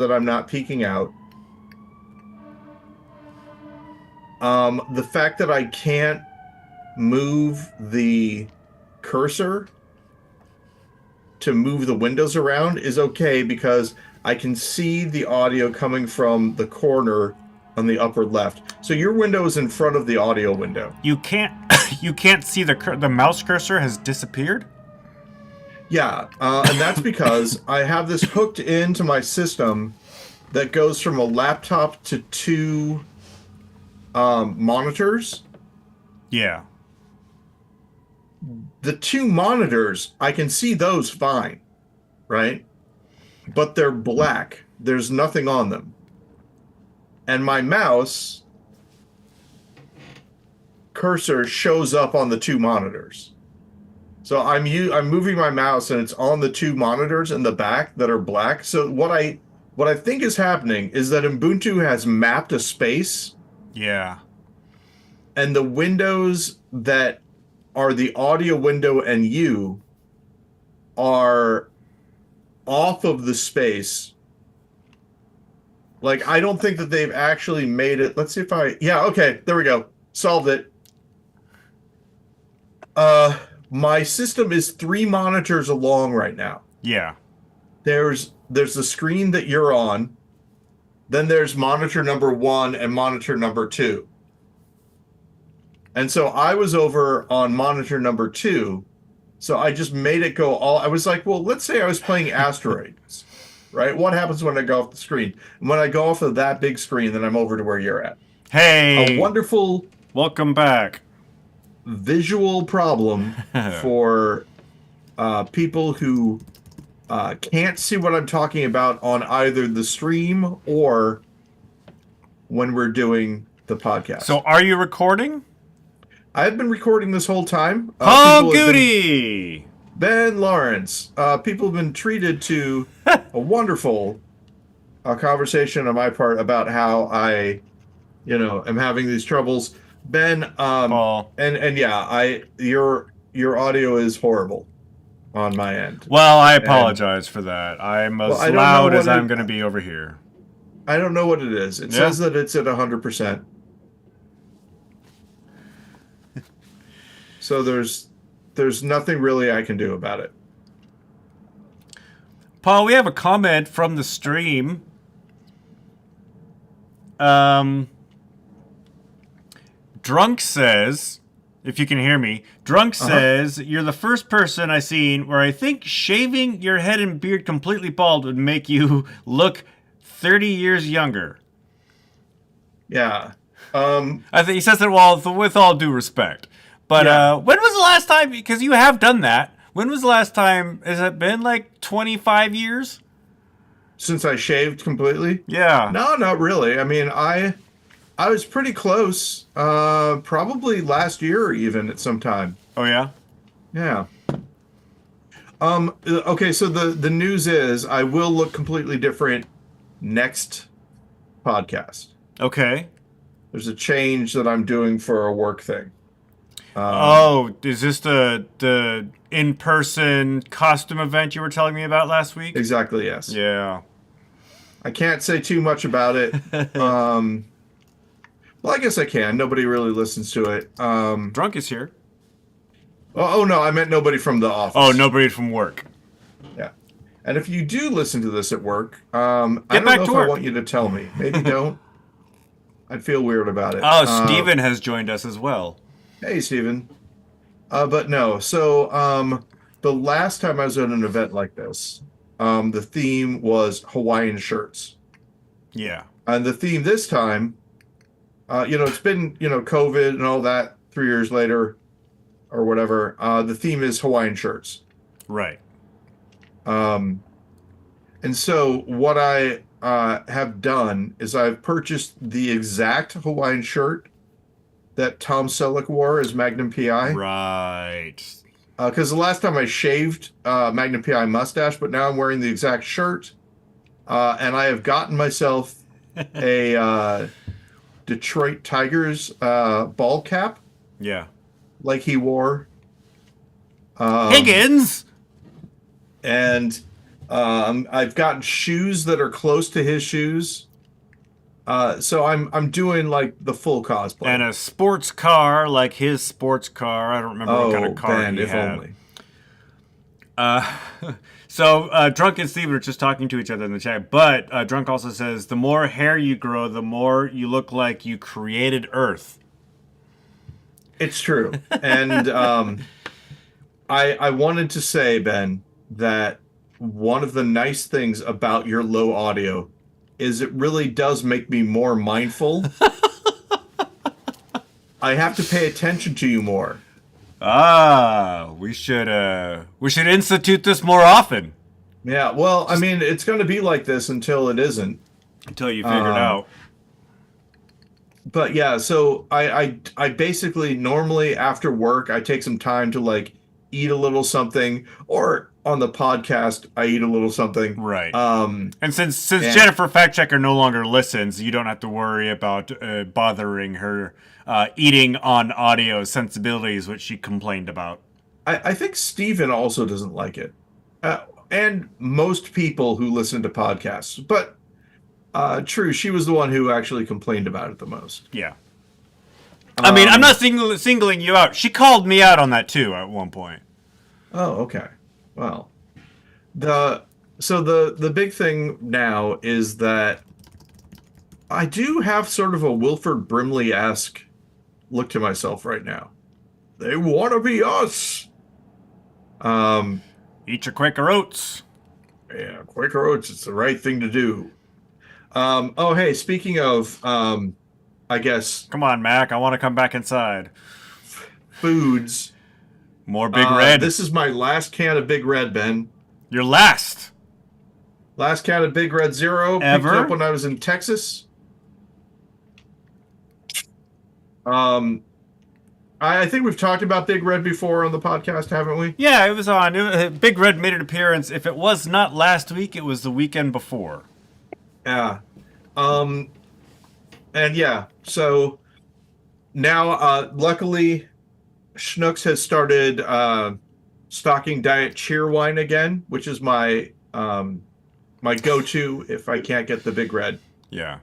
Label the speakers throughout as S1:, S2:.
S1: that I'm not peeking out. The fact that I can't move the cursor to move the windows around is okay because I can see the audio coming from the corner on the upper left. So your window is in front of the audio window.
S2: You can't you can't see the mouse cursor has disappeared?
S1: Yeah, and that's because I have this hooked into my system that goes from a laptop to two monitors.
S2: Yeah.
S1: The two monitors, I can see those fine, right? But they're black. There's nothing on them. And my mouse cursor shows up on the two monitors. So I'm moving my mouse and it's on the two monitors in the back that are black. So what I think is happening is that Ubuntu has mapped a space.
S2: Yeah.
S1: And the windows that are the audio window and you are off of the space. Like, I don't think that they've actually made it. Let's see if yeah, okay, there we go. Solved it. My system is 3 monitors along right now.
S2: Yeah.
S1: There's the screen that you're on. Then there's monitor number 1 and monitor number 2. And so I was over on monitor number 2. So I just made it go I was like, well, let's say I was playing Asteroids, right? What happens when I go off the screen? And when I go off of that big screen, then I'm over to where you're at.
S2: Hey!
S1: A wonderful...
S2: Welcome back.
S1: Visual problem for people who can't see what I'm talking about on either the stream or when we're doing the podcast.
S2: So are you recording?
S1: I've been recording this whole time.
S2: Oh, Goody!
S1: GudeLaurance. People have been treated to a wonderful conversation on my part about how I, am having these troubles. Ben,
S2: Paul.
S1: and yeah, your audio is horrible on my end.
S2: Well, I apologize for that. I'm as loud as I'm going to be over here.
S1: I don't know what it is. It says that it's at 100%. So there's nothing really I can do about it.
S2: Paul, we have a comment from the stream. Drunk says, if you can hear me, Drunk says, you're the first person I've seen where I think shaving your head and beard completely bald would make you look 30 years younger.
S1: Yeah.
S2: I think he says that with all due respect. But when was the last time, because you have done that, when was the last time, has it been like 25 years?
S1: Since I shaved completely?
S2: Yeah.
S1: No, not really. I mean, I was pretty close, probably last year even at some time.
S2: Oh, yeah?
S1: Yeah. Okay, so the news is I will look completely different next podcast.
S2: Okay.
S1: There's a change that I'm doing for a work thing.
S2: Is this the in-person costume event you were telling me about last week?
S1: Exactly, yes.
S2: Yeah.
S1: I can't say too much about it. Well, I guess I can. Nobody really listens to it.
S2: Drunk is here.
S1: Oh, no, I meant nobody from the office.
S2: Oh, nobody from work.
S1: Yeah. And if you do listen to this at work, I don't know if I want you to tell me. Maybe don't. I'd feel weird about it.
S2: Oh, Steven has joined us as well.
S1: Hey, Steven. But no, so the last time I was at an event like this, the theme was Hawaiian shirts.
S2: Yeah.
S1: And the theme this time, it's been, COVID and all that 3 years later or whatever. The theme is Hawaiian shirts.
S2: Right.
S1: And so what I have done is I've purchased the exact Hawaiian shirt that Tom Selleck wore as Magnum PI.
S2: Right.
S1: Because the last time I shaved Magnum PI mustache, but now I'm wearing the exact shirt. And I have gotten myself a Detroit Tigers ball cap.
S2: Yeah.
S1: Like he wore.
S2: Higgins!
S1: And I've gotten shoes that are close to his shoes. So I'm doing like the full cosplay.
S2: And a sports car, like his sports car. I don't remember what kind of car
S1: Ben,
S2: he
S1: if
S2: had.
S1: only.
S2: So Drunk and Steven are just talking to each other in the chat. But Drunk also says, the more hair you grow, the more you look like you created Earth.
S1: It's true. And I wanted to say, Ben, that one of the nice things about your low audio is it really does make me more mindful. I have to pay attention to you more.
S2: We should institute this more often.
S1: Yeah, well, I mean, it's going to be like this until it isn't.
S2: Until you figure it out.
S1: But yeah, so I basically normally after work I take some time to like eat a little something, or on the podcast I eat a little something.
S2: Right. And since Jennifer Fact Checker no longer listens, you don't have to worry about bothering her eating on audio sensibilities, which she complained about.
S1: I think Steven also doesn't like it. And most people who listen to podcasts. But true, she was the one who actually complained about it the most.
S2: Yeah. I mean, I'm not singling you out. She called me out on that too at one point.
S1: Oh, okay. Well, the big thing now is that I do have sort of a Wilford Brimley-esque look to myself right now. They want to be us.
S2: Eat your Quaker Oats.
S1: Yeah, Quaker Oats. It's the right thing to do. Oh, hey, speaking of, I guess...
S2: Come on, Mac. I want to come back inside.
S1: Foods.
S2: More Big Red.
S1: This is my last can of Big Red, Ben. Your
S2: last
S1: can of Big Red Zero.
S2: Ever?
S1: Picked up when I was in Texas. I think we've talked about Big Red before on the podcast, haven't we?
S2: Yeah, it was on. Big Red made an appearance. If it was not last week, it was the weekend before.
S1: Yeah. And yeah, so now, luckily, Schnooks has started stocking Diet Cheer wine again, which is my my go-to if I can't get the Big Red.
S2: Yeah.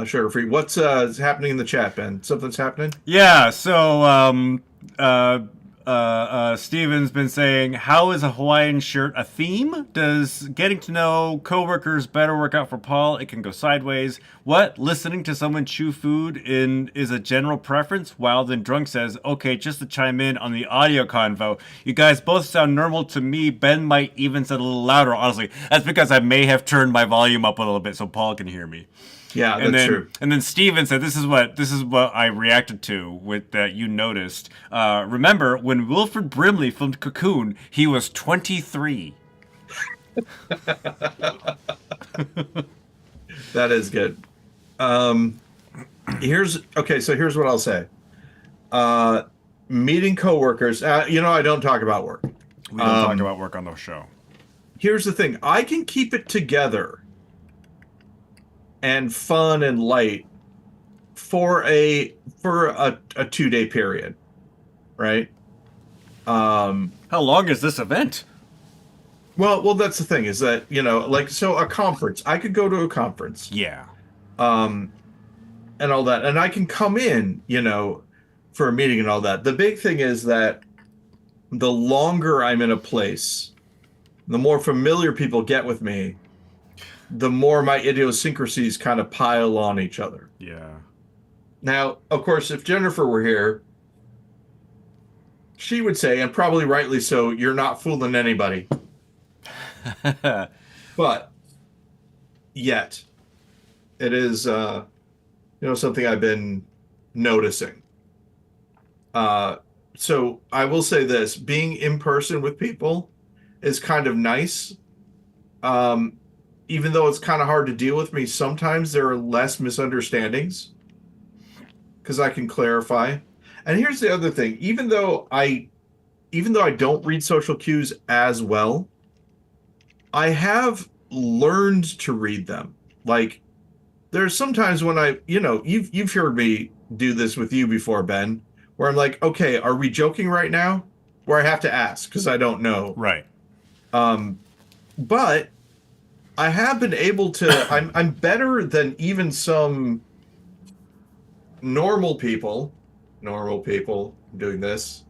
S1: Sugar-free. What's happening in the chat, Ben? Something's happening?
S2: Yeah, so Steven's been saying, how is a Hawaiian shirt a theme? Does getting to know coworkers better work out for Paul? It can go sideways. What? Listening to someone chew food is a general preference? While then Drunk says, okay, just to chime in on the audio convo, you guys both sound normal to me. Ben might even sound a little louder, honestly. That's because I may have turned my volume up a little bit so Paul can hear me.
S1: Yeah, that's true.
S2: And then Steven said, this is what I reacted to with that you noticed. Remember, when Wilford Brimley filmed Cocoon, he was 23.
S1: That is good. Here's what I'll say. Meeting coworkers. I don't talk about work.
S2: We don't talk about work on the show.
S1: Here's the thing. I can keep it together and fun and light for a 2-day period, right?
S2: How long is this event?
S1: Well, that's the thing is that so a conference. I could go to a conference,
S2: yeah,
S1: and all that, and I can come in, for a meeting and all that. The big thing is that the longer I'm in a place, the more familiar people get with me, the more my idiosyncrasies kind of pile on each other.
S2: Yeah.
S1: Now, of course, if Jennifer were here, she would say, and probably rightly so, you're not fooling anybody. But yet, it is, something I've been noticing. So I will say this, being in person with people is kind of nice. Even though it's kind of hard to deal with me, sometimes there are less misunderstandings because I can clarify. And here's the other thing. Even though I don't read social cues as well, I have learned to read them. Like, there's sometimes when you've heard me do this with you before, Ben, where I'm like, okay, are we joking right now? Where I have to ask because I don't know.
S2: Right.
S1: but I have been able to. I'm better than even some normal people. Normal people doing this.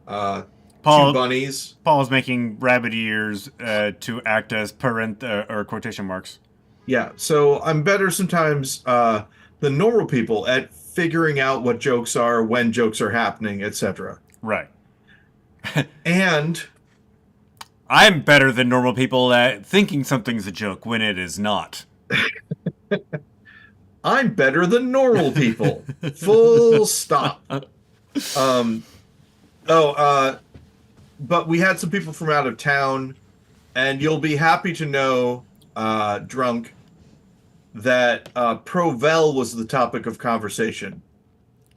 S1: Two
S2: Paul
S1: bunnies.
S2: Paul's making rabbit ears to act as or quotation marks.
S1: Yeah, so I'm better sometimes than normal people at figuring out what jokes are, when jokes are happening, etc.
S2: Right.
S1: And
S2: I'm better than normal people at thinking something's a joke when it is not.
S1: I'm better than normal people. Full stop. Um, but we had some people from out of town, and you'll be happy to know, drunk, that Provel was the topic of conversation.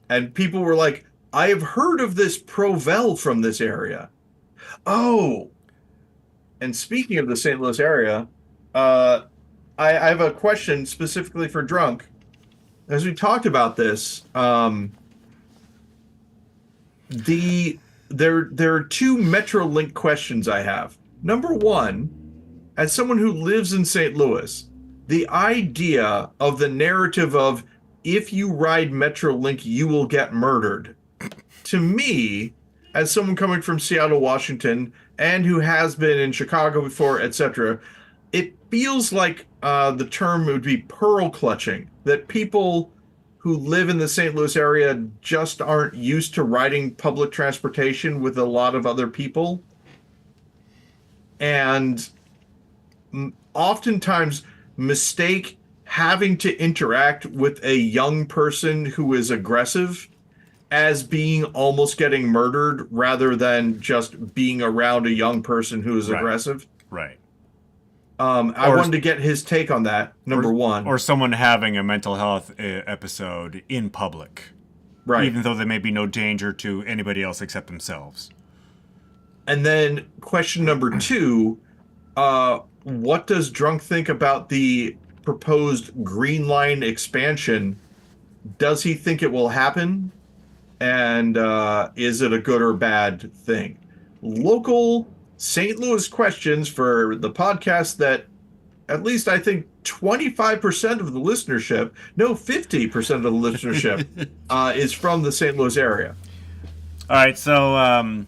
S1: And people were like, I have heard of this Provel from this area. Oh, and speaking of the St. Louis area, I have a question specifically for drunk. As we talked about this, there are two Metrolink questions I have. Number one, as someone who lives in St. Louis, the idea of the narrative of if you ride Metrolink, you will get murdered. To me, as someone coming from Seattle, Washington, and who has been in Chicago before, etc., it feels like the term would be pearl clutching, that people who live in the St. Louis area just aren't used to riding public transportation with a lot of other people. And oftentimes mistake having to interact with a young person who is aggressive as being almost getting murdered rather than just being around a young person who is aggressive.
S2: Right.
S1: I wanted to get his take on that, number one.
S2: Or someone having a mental health episode in public.
S1: Right.
S2: Even though there may be no danger to anybody else except themselves.
S1: And then question number two, what does Drunk think about the proposed Green Line expansion? Does he think it will happen? And is it a good or bad thing? Local St. Louis questions for the podcast that at least I think 25% of the listenership, no, 50% of the listenership is from the St. Louis area.
S2: All right, so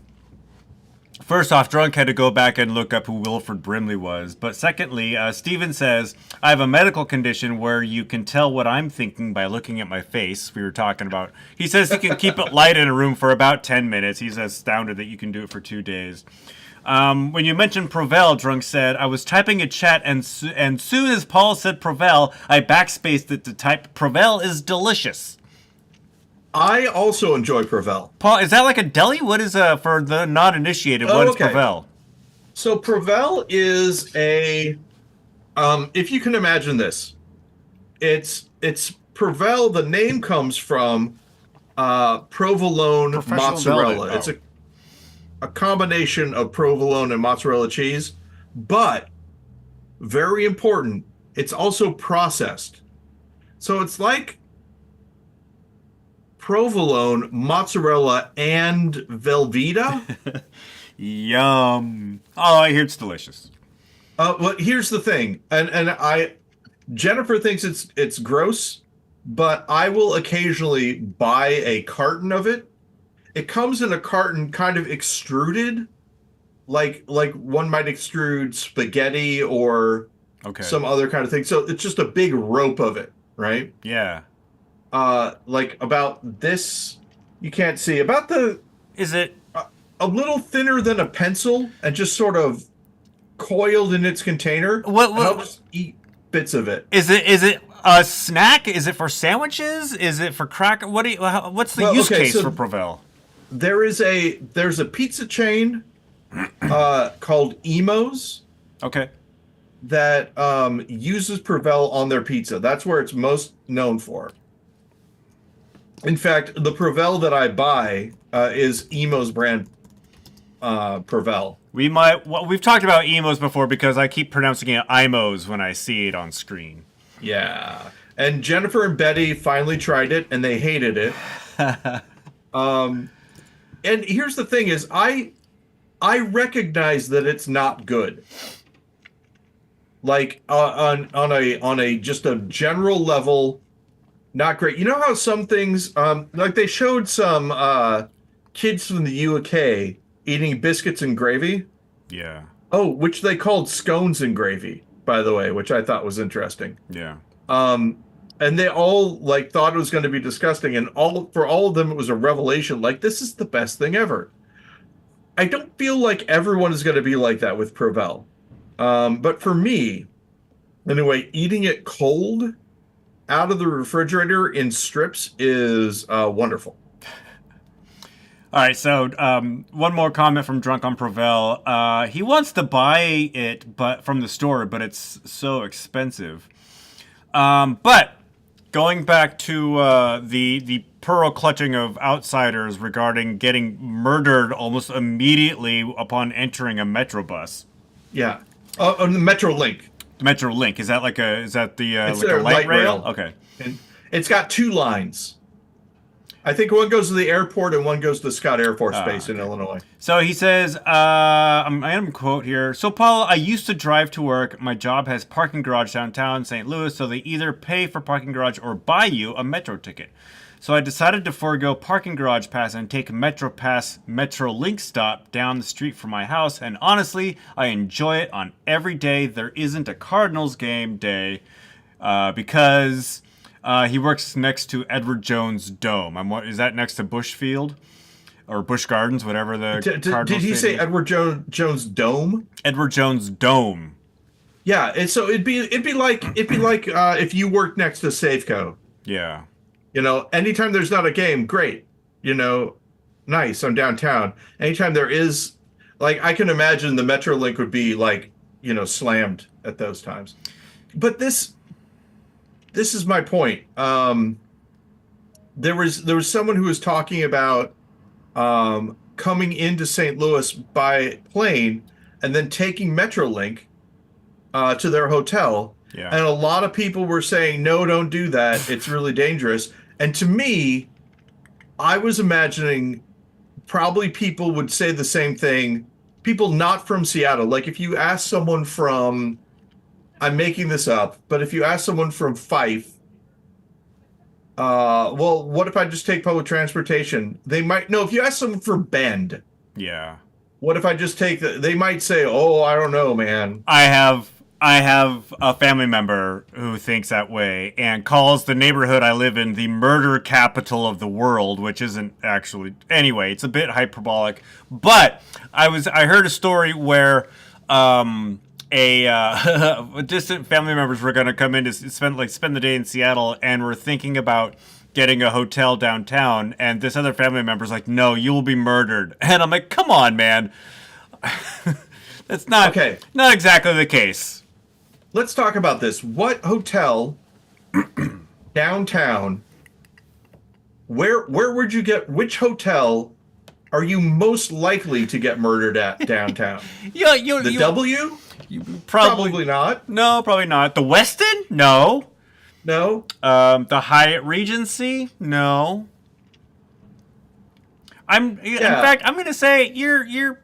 S2: first off, Drunk had to go back and look up who Wilford Brimley was. But secondly, Steven says, I have a medical condition where you can tell what I'm thinking by looking at my face. We were talking about. He says he can keep it light in a room for about 10 minutes. He's astounded that you can do it for 2 days. When you mentioned Provel, Drunk said, I was typing a chat and soon as Paul said Provel, I backspaced it to type, Provel is delicious.
S1: I also enjoy Provel.
S2: Paul, is that like a deli? What is for the not-initiated? What is Provel?
S1: So Provel is a, if you can imagine this, it's Provel. The name comes from provolone mozzarella.
S2: Velvet. Oh.
S1: It's a combination of provolone and mozzarella cheese, but very important, it's also processed. So it's like provolone, mozzarella, and Velveeta.
S2: Yum. Oh, I hear it's delicious.
S1: Well, here's the thing, and Jennifer thinks it's gross, but I will occasionally buy a carton of it. It comes in a carton kind of extruded, like one might extrude spaghetti or some other kind of thing. So it's just a big rope of it, right?
S2: Yeah.
S1: Like about this, you can't see, about the...
S2: Is it...
S1: a little thinner than a pencil and just sort of coiled in its container. I'll just eat bits of it.
S2: Is it a snack? Is it for sandwiches? Is it for cracker? What's the use case for Provel?
S1: There's a pizza chain called Emo's.
S2: Okay.
S1: That uses Provel on their pizza. That's where it's most known for. In fact, the Provel that I buy is Emo's brand Provel.
S2: We've talked about Emo's before because I keep pronouncing it Imos when I see it on screen.
S1: Yeah. And Jennifer and Betty finally tried it and they hated it. And here's the thing is I recognize that it's not good. like on a just a general level, not great. You know how some things, like they showed some kids from the UK eating biscuits and gravy.
S2: Yeah.
S1: Oh, which they called scones and gravy, by the way, which I thought was interesting.
S2: Yeah.
S1: Um, and they all like thought it was going to be disgusting, and all of them it was a revelation. Like this is the best thing ever. I don't feel like everyone is going to be like that with Provel. But for me, anyway, eating it cold out of the refrigerator in strips is wonderful.
S2: All right, so one more comment from Drunk on Provel. He wants to buy it, but from the store, but it's so expensive. But going back to the pearl clutching of outsiders regarding getting murdered almost immediately upon entering a metro bus.
S1: Yeah. On the Metro Link.
S2: The Metro Link, is that like a
S1: It's
S2: like a
S1: their
S2: light rail? Okay.
S1: And it's got two lines. I think one goes to the airport and one goes to Scott Air Force Base in Illinois.
S2: So he says, I am quote here. So Paul, I used to drive to work. My job has parking garage downtown St. Louis, so they either pay for parking garage or buy you a metro ticket. So I decided to forego parking garage pass and take Metro Pass Metro Link stop down the street from my house. And honestly, I enjoy it on every day there isn't a Cardinals game day, because he works next to Edward Jones Dome. Is that next to Bush Field or Bush Gardens, whatever the
S1: Did he say Edward Jones Dome?
S2: Edward Jones Dome.
S1: Yeah, and so it'd be like if you worked next to Safeco.
S2: Yeah.
S1: You know, anytime there's not a game, great. You know, nice. I'm downtown. Anytime there is, like, I can imagine the Metrolink would be like, you know, slammed at those times. But this is my point. There was someone who was talking about coming into St. Louis by plane and then taking Metrolink to their hotel.
S2: Yeah.
S1: And a lot of people were saying, no, don't do that. It's really dangerous. And to me, I was imagining probably people would say the same thing. People not from Seattle. Like if you ask someone from, I'm making this up, but if you ask someone from Fife, well, what if I just take public transportation? They might, no, if you ask someone from Bend,
S2: Yeah.
S1: what if I just take they might say, oh, I don't know, man.
S2: I have a family member who thinks that way and calls the neighborhood I live in the murder capital of the world, which isn't actually. Anyway, it's a bit hyperbolic. But I heard a story where distant family members were going to come in to spend the day in Seattle and were thinking about getting a hotel downtown, and this other family member's like, "No, you will be murdered." And I'm like, "Come on, man." That's not exactly the case.
S1: Let's talk about this. What hotel downtown? Where would you get? Which hotel are you most likely to get murdered at downtown? The W? Probably not.
S2: No, probably not. The Westin? No.
S1: No.
S2: The Hyatt Regency? No. In fact, I'm gonna say you're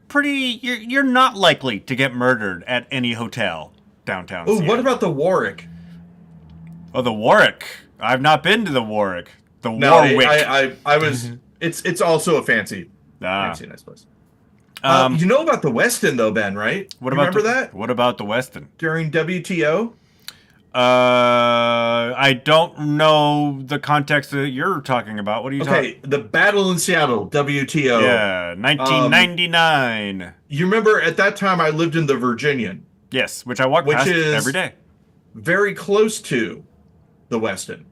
S2: not likely to get murdered at any hotel downtown.
S1: Oh, what about the Warwick?
S2: Oh, the Warwick. I've not been to the Warwick.
S1: Warwick. I was. It's also a fancy nice place. You know about the Westin though, Ben, right? Remember that?
S2: What about the Westin?
S1: During WTO?
S2: I don't know the context that you're talking about. What are you talking?
S1: Okay, the battle in Seattle, WTO.
S2: Yeah, 1999.
S1: You remember at that time I lived in the Virginian.
S2: Yes, which I walk past every day.
S1: Very close to the Westin.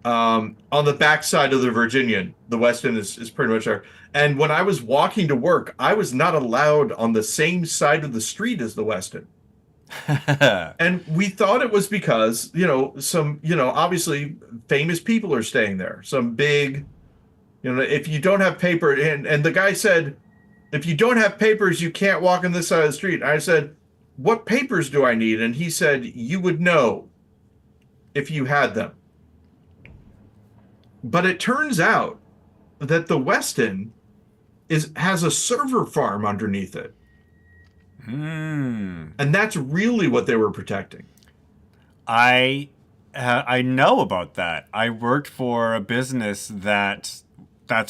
S1: On the backside of the Virginian, the Westin is pretty much there. And when I was walking to work, I was not allowed on the same side of the street as the Westin. And we thought it was because, obviously famous people are staying there. Some big, if you don't have paper, and the guy said, if you don't have papers, you can't walk on this side of the street. I said, what papers do I need? And he said, you would know if you had them. But it turns out that the Westin has a server farm underneath it.
S2: Hmm.
S1: And that's really what they were protecting.
S2: I know about that. I worked for a business that's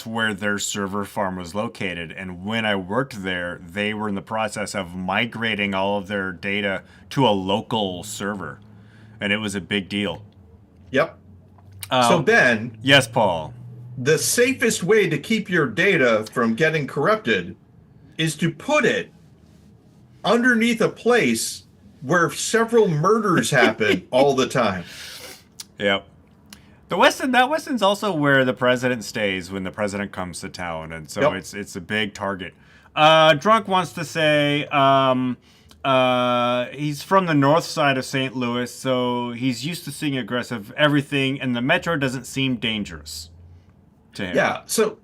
S2: where their server farm was located, and when I worked there, they were in the process of migrating all of their data to a local server, and it was a big deal.
S1: Yep. So,
S2: Uh,
S1: Ben,
S2: yes, Paul.
S1: the safest way to keep your data from getting corrupted is to put it underneath a place where several murders happen all the time.
S2: Yep. That Weston's also where the president stays when the president comes to town, and so
S1: Yep.
S2: it's a big target. Drunk wants to say he's from the north side of St. Louis, so he's used to seeing aggressive everything, and the metro doesn't seem dangerous to him.
S1: Yeah. So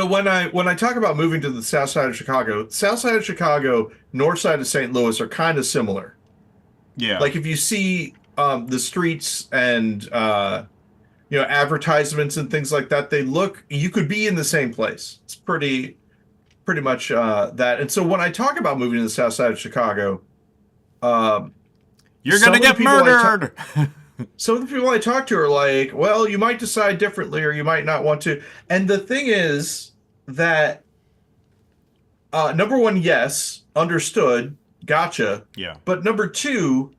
S1: when I talk about moving to the south side of Chicago, north side of St. Louis are kind of similar.
S2: Yeah.
S1: Like if you see the streets and advertisements and things like that, you could be in the same place. It's pretty much that. And so when I talk about moving to the south side of Chicago, um,
S2: You're
S1: some
S2: gonna
S1: of the
S2: get
S1: people
S2: murdered.
S1: some of the people I talk to are like, well, you might decide differently or you might not want to. And the thing is that number one, yes, understood, gotcha.
S2: Yeah.
S1: But number two,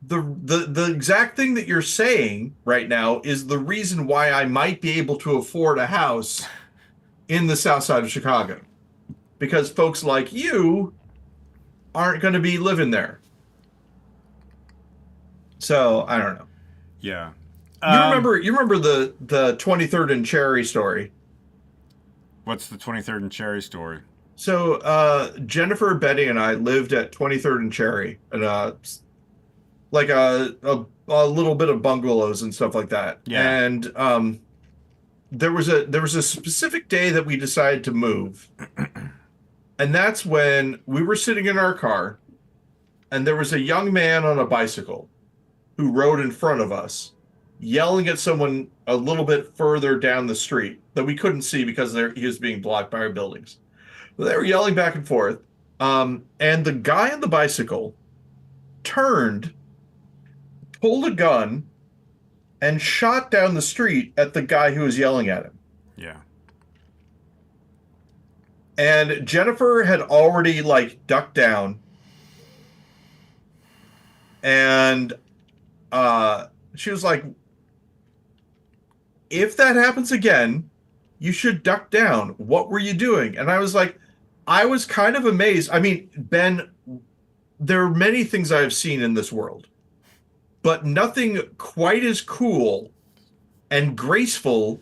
S1: the exact thing that you're saying right now is the reason why I might be able to afford a house in the south side of Chicago. Because folks like you aren't going to be living there. So, I don't know.
S2: Yeah.
S1: You remember the 23rd and Cherry story.
S2: What's the 23rd and Cherry story?
S1: So, Jennifer, Betty, and I lived at 23rd and Cherry, and like a little bit of bungalows and stuff like that.
S2: Yeah.
S1: And there was a specific day that we decided to move, and that's when we were sitting in our car, and there was a young man on a bicycle who rode in front of us, yelling at someone a little bit further down the street that we couldn't see because he was being blocked by our buildings. But they were yelling back and forth, and the guy on the bicycle turned, pulled a gun, and shot down the street at the guy who was yelling at him.
S2: Yeah.
S1: And Jennifer had already ducked down, and she was like, if that happens again, you should duck down. What were you doing? And I was like, I was kind of amazed. I mean, Ben, there are many things I have seen in this world, but nothing quite as cool and graceful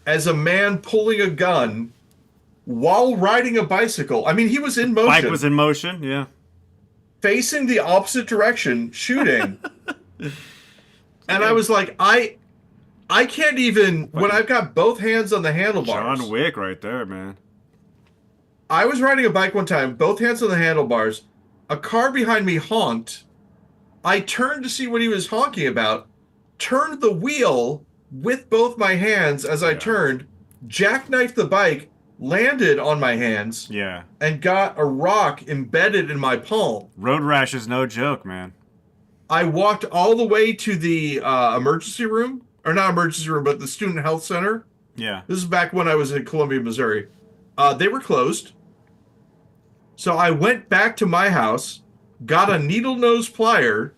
S1: as a man pulling a gun while riding a bicycle. I mean, he was in motion.
S2: Bike was in motion, yeah.
S1: Facing the opposite direction, shooting. And I was like, I can't even, when I've got both hands on the handlebars.
S2: John Wick right there, man.
S1: I was riding a bike one time, both hands on the handlebars. A car behind me honked. I turned to see what he was honking about, turned the wheel with both my hands as I turned, jackknifed the bike, landed on my hands, and got a rock embedded in my palm.
S2: Road rash is no joke, man.
S1: I walked all the way to the emergency room, or not emergency room, but the student health center.
S2: Yeah.
S1: This is back when I was in Columbia, Missouri. They were closed. So I went back to my house, got a needle nose plier,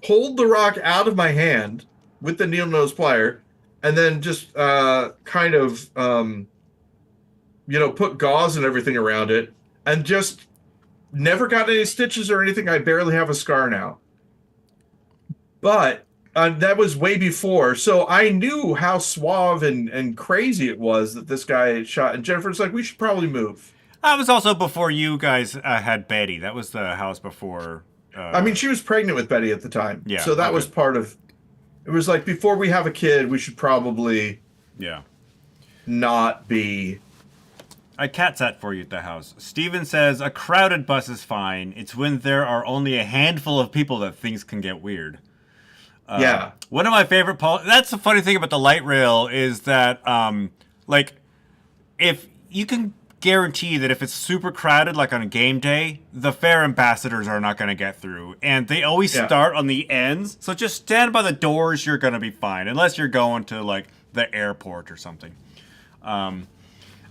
S1: pulled the rock out of my hand with the needle nose plier, and then just kind of, put gauze and everything around it, and just never got any stitches or anything. I barely have a scar now. But that was way before, so I knew how suave and crazy it was that this guy shot. And Jennifer's like, we should probably move.
S2: That was also before you guys had Betty. That was the house before.
S1: I mean, she was pregnant with Betty at the time.
S2: Yeah.
S1: So that was part of. It was like, before we have a kid, we should probably.
S2: Yeah.
S1: Not be.
S2: I cat sat for you at the house. Steven says a crowded bus is fine. It's when there are only a handful of people that things can get weird.
S1: Yeah.
S2: One of my favorite that's the funny thing about the light rail is that if you can guarantee that if it's super crowded, like on a game day, the fare ambassadors are not going to get through. And they always start on the ends. So just stand by the doors, you're going to be fine. Unless you're going to, like, the airport or something.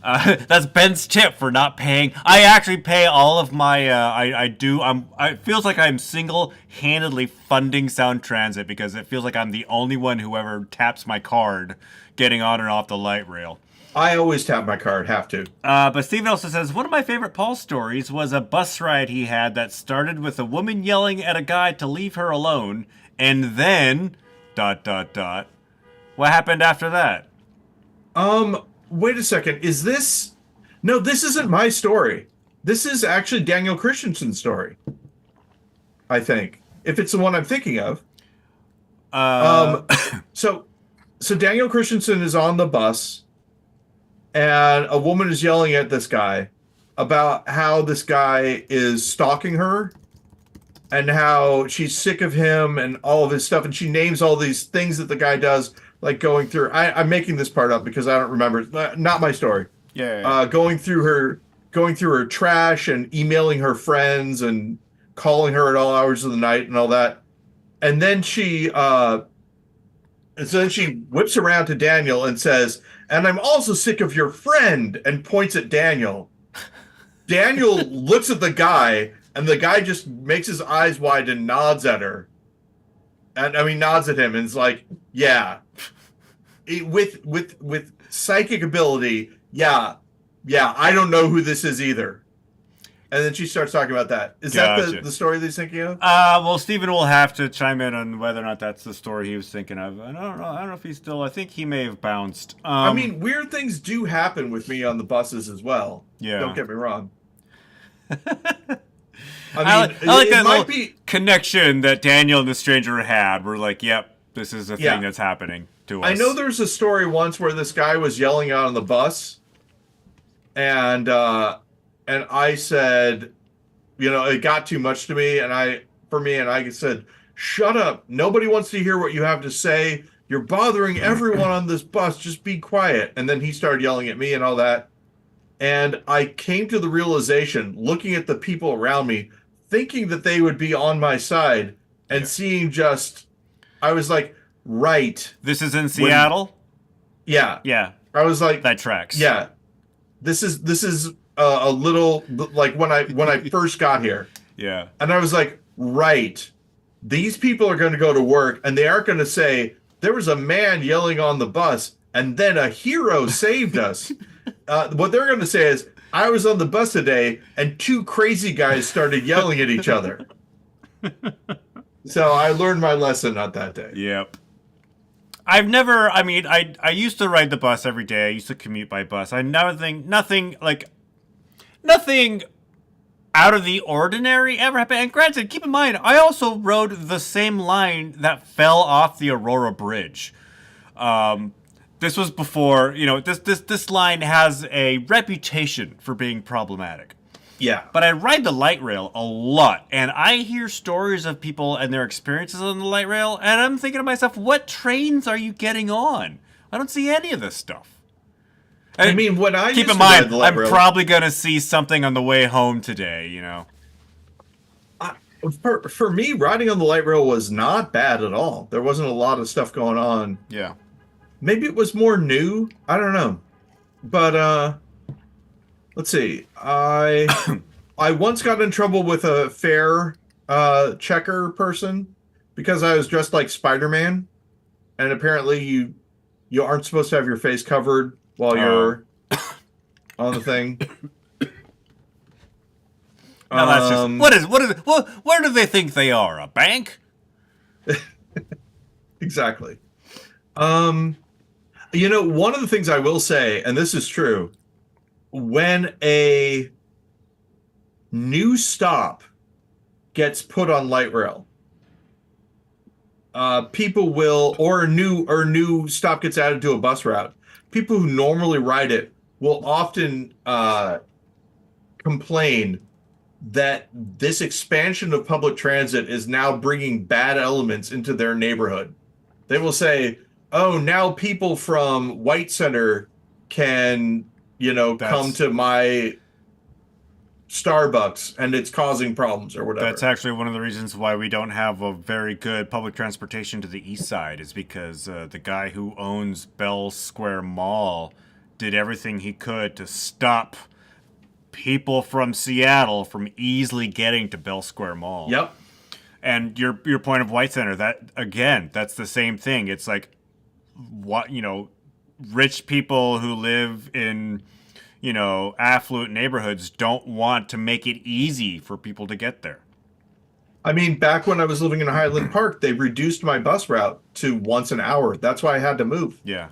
S2: That's Ben's tip for not paying. I actually pay all of my, it feels like I'm single-handedly funding Sound Transit because it feels like I'm the only one who ever taps my card getting on and off the light rail.
S1: I always tap my card, have to.
S2: But Steven also says, one of my favorite Paul stories was a bus ride he had that started with a woman yelling at a guy to leave her alone, and then, ... What happened after that?
S1: Wait a second. Is this... No, this isn't my story. This is actually Daniel Christensen's story. I think. If it's the one I'm thinking of. So Daniel Christensen is on the bus, and a woman is yelling at this guy about how this guy is stalking her and how she's sick of him and all of his stuff. And she names all these things that the guy does, like going through... I'm making this part up because I don't remember. Not my story.
S2: Yeah.
S1: Going through her trash and emailing her friends and calling her at all hours of the night and all that. And then she whips around to Daniel and says, "And I'm also sick of your friend," and points at Daniel. Daniel looks at the guy, and the guy just makes his eyes wide and nods at her. And nods at him and is like, "Yeah." With psychic ability, yeah, I don't know who this is either. And then she starts talking about that. Is that the story that he's thinking of?
S2: Well, Stephen will have to chime in on whether or not that's the story he was thinking of. I don't know if he's still... I think he may have bounced.
S1: Weird things do happen with me on the buses as well.
S2: Yeah.
S1: Don't get me wrong.
S2: I like that little connection that Daniel and the stranger had. We're like, yep, this is a thing that's happening to us.
S1: I know there's a story once where this guy was yelling out on the bus, and I said, it got too much to me, and I said, "Shut up. Nobody wants to hear what you have to say. You're bothering everyone on this bus. Just be quiet." And then he started yelling at me and all that. And I came to the realization, looking at the people around me, thinking that they would be on my side, and seeing I was like, right.
S2: This is in Seattle?
S1: Yeah. I was like...
S2: That tracks.
S1: Yeah. This is a little like when I first got here.
S2: Yeah.
S1: And I was like, right. These people are going to go to work, and they aren't going to say, "There was a man yelling on the bus, and then a hero saved us." What they're going to say is, "I was on the bus today, and two crazy guys started yelling at each other." So I learned my lesson on that day.
S2: Yep. I've never... I used to ride the bus every day. I used to commute by bus. I never think... Nothing out of the ordinary ever happened. And granted, keep in mind, I also rode the same line that fell off the Aurora Bridge. This was before, this line has a reputation for being problematic.
S1: Yeah.
S2: But I ride the light rail a lot, and I hear stories of people and their experiences on the light rail, and I'm thinking to myself, what trains are you getting on? I don't see any of this stuff.
S1: When I
S2: keep in mind, I'm probably going to see something on the way home today,
S1: For me, riding on the light rail was not bad at all. There wasn't a lot of stuff going on.
S2: Yeah.
S1: Maybe it was more new. I don't know. But let's see. I once got in trouble with a fare checker person because I was dressed like Spider-Man, and apparently you aren't supposed to have your face covered while you're on the thing.
S2: No, that's just where do they think they are? A bank?
S1: Exactly. One of the things I will say, and this is true, when a new stop gets put on light rail, people will, or a new stop gets added to a bus route, people who normally ride it will often complain that this expansion of public transit is now bringing bad elements into their neighborhood. They will say, "Oh, now people from White Center can, come to my Starbucks and it's causing problems or whatever.
S2: That's actually one of the reasons why we don't have a very good public transportation to the east side, is because the guy who owns Bell Square Mall did everything he could to stop people from Seattle from easily getting to Bell Square Mall.
S1: Yep.
S2: And your point of White Center, that's the same thing. It's like, rich people who live in, affluent neighborhoods don't want to make it easy for people to get there.
S1: I mean, back when I was living in Highland Park, they reduced my bus route to once an hour. That's why I had to move.
S2: Yeah.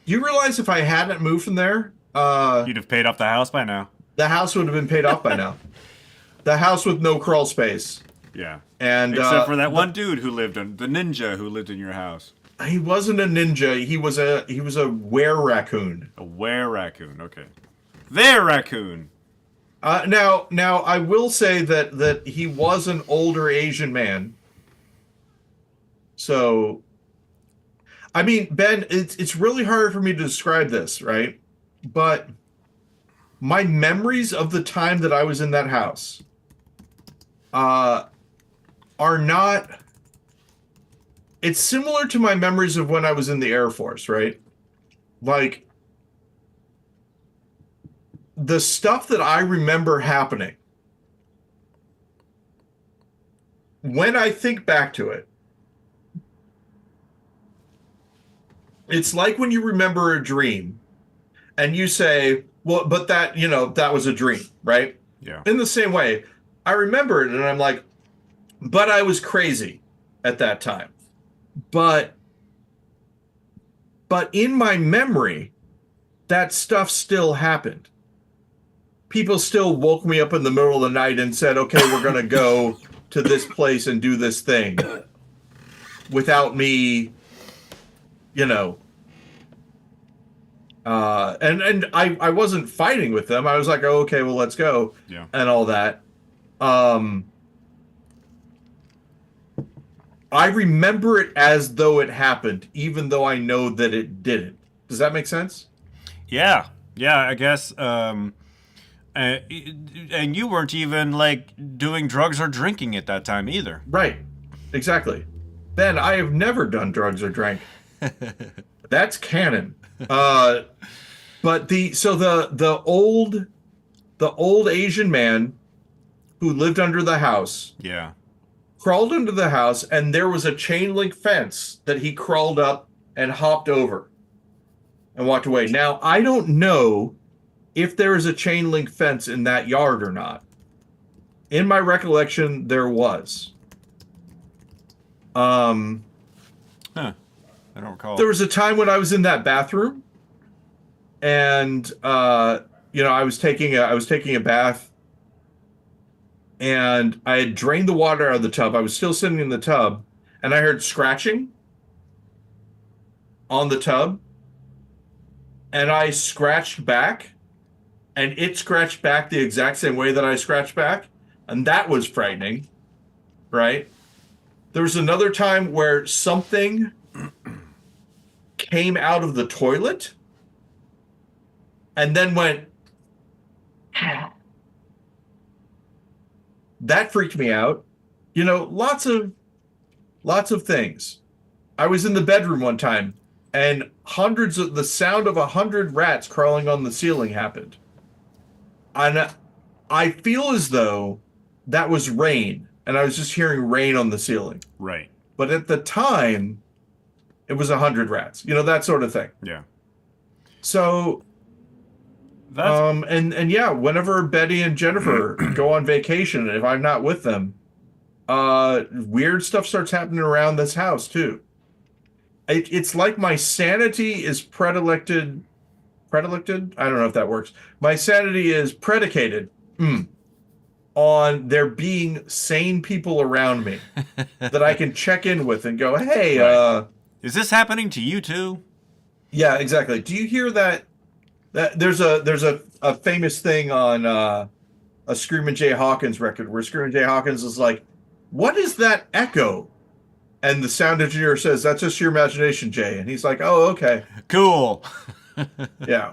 S1: Do you realize if I hadn't moved from there,
S2: you'd have paid off the house by now.
S1: The house would have been paid off by now. The house with no crawl space.
S2: Yeah.
S1: And
S2: except for that one dude who lived in the ninja who lived in your house.
S1: He wasn't a ninja. He was a were-raccoon.
S2: A were-raccoon. Okay. Their raccoon.
S1: Now I will say that he was an older Asian man. So, I mean, Ben, it's really hard for me to describe this, right? But my memories of the time that I was in that house are not. It's similar to my memories of when I was in the Air Force, right? Like, the stuff that I remember happening, when I think back to it, it's like when you remember a dream and you say, well, but that was a dream, right?
S2: Yeah.
S1: In the same way, I remember it and I'm like, but I was crazy at that time. But in my memory, that stuff still happened. People still woke me up in the middle of the night and said, okay, we're going to go to this place and do this thing without me, and I wasn't fighting with them. I was like, oh, okay, well, let's go.
S2: Yeah.
S1: And all that. I remember it as though it happened, even though I know that it didn't. Does that make sense?
S2: Yeah, I guess. And you weren't even doing drugs or drinking at that time either.
S1: Right, exactly. Ben, I have never done drugs or drank. That's canon. But the old Asian man who lived under the house.
S2: Yeah.
S1: Crawled into the house, and there was a chain link fence that he crawled up and hopped over and walked away. Now, I don't know if there is a chain link fence in that yard or not. In my recollection, there was.
S2: I don't recall.
S1: There was a time when I was in that bathroom, and I was taking a bath. And I had drained the water out of the tub. I was still sitting in the tub, and I heard scratching on the tub. And I scratched back, and it scratched back the exact same way that I scratched back. And that was frightening, right? There was another time where something came out of the toilet and then went... That freaked me out. Lots of things. I was in the bedroom one time, and the sound of 100 rats crawling on the ceiling happened. And I feel as though that was rain, and I was just hearing rain on the ceiling.
S2: Right.
S1: But at the time, it was 100 rats. That sort of thing.
S2: Yeah.
S1: So... and yeah, whenever Betty and Jennifer go on vacation, if I'm not with them, weird stuff starts happening around this house too. It's like my sanity is predilected. I don't know if that works. My sanity is predicated on there being sane people around me that I can check in with and go, hey,
S2: right. Is this happening to you too?
S1: Yeah, exactly. Do you hear that? There's a famous thing on a Screamin' Jay Hawkins record where Screamin' Jay Hawkins is like, what is that echo? And the sound engineer says, that's just your imagination, Jay. And he's like, oh, okay.
S2: Cool.
S1: Yeah.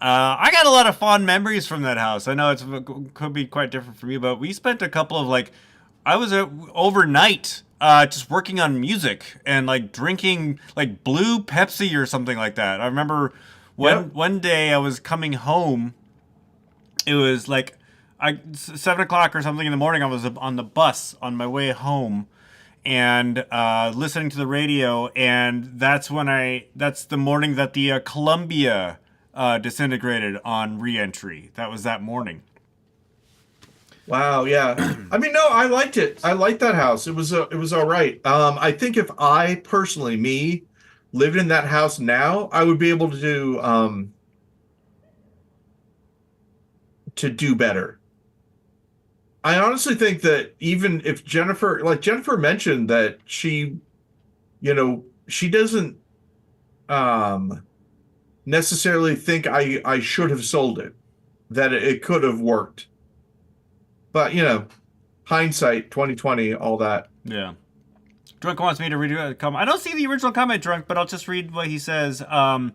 S2: I got a lot of fond memories from that house. I know it could be quite different for you, but we spent a couple of like, I was overnight just working on music and like drinking like blue Pepsi or something like that. I remember
S1: Yep.
S2: one day I was coming home. It was like 7 o'clock or something in the morning. I was on the bus on my way home and listening to the radio, and that's the morning that the Columbia disintegrated on re-entry. That was that morning.
S1: Wow, yeah. I mean, no, I liked it. I liked that house. It was all right. I think if I personally, me, lived in that house now, I would be able to do better. I honestly think that even if Jennifer mentioned that she doesn't um necessarily think I should have sold it, that it could have worked. But, hindsight, 2020, all that.
S2: Yeah. Drunk wants me to read a comment. I don't see the original comment, Drunk, but I'll just read what he says. The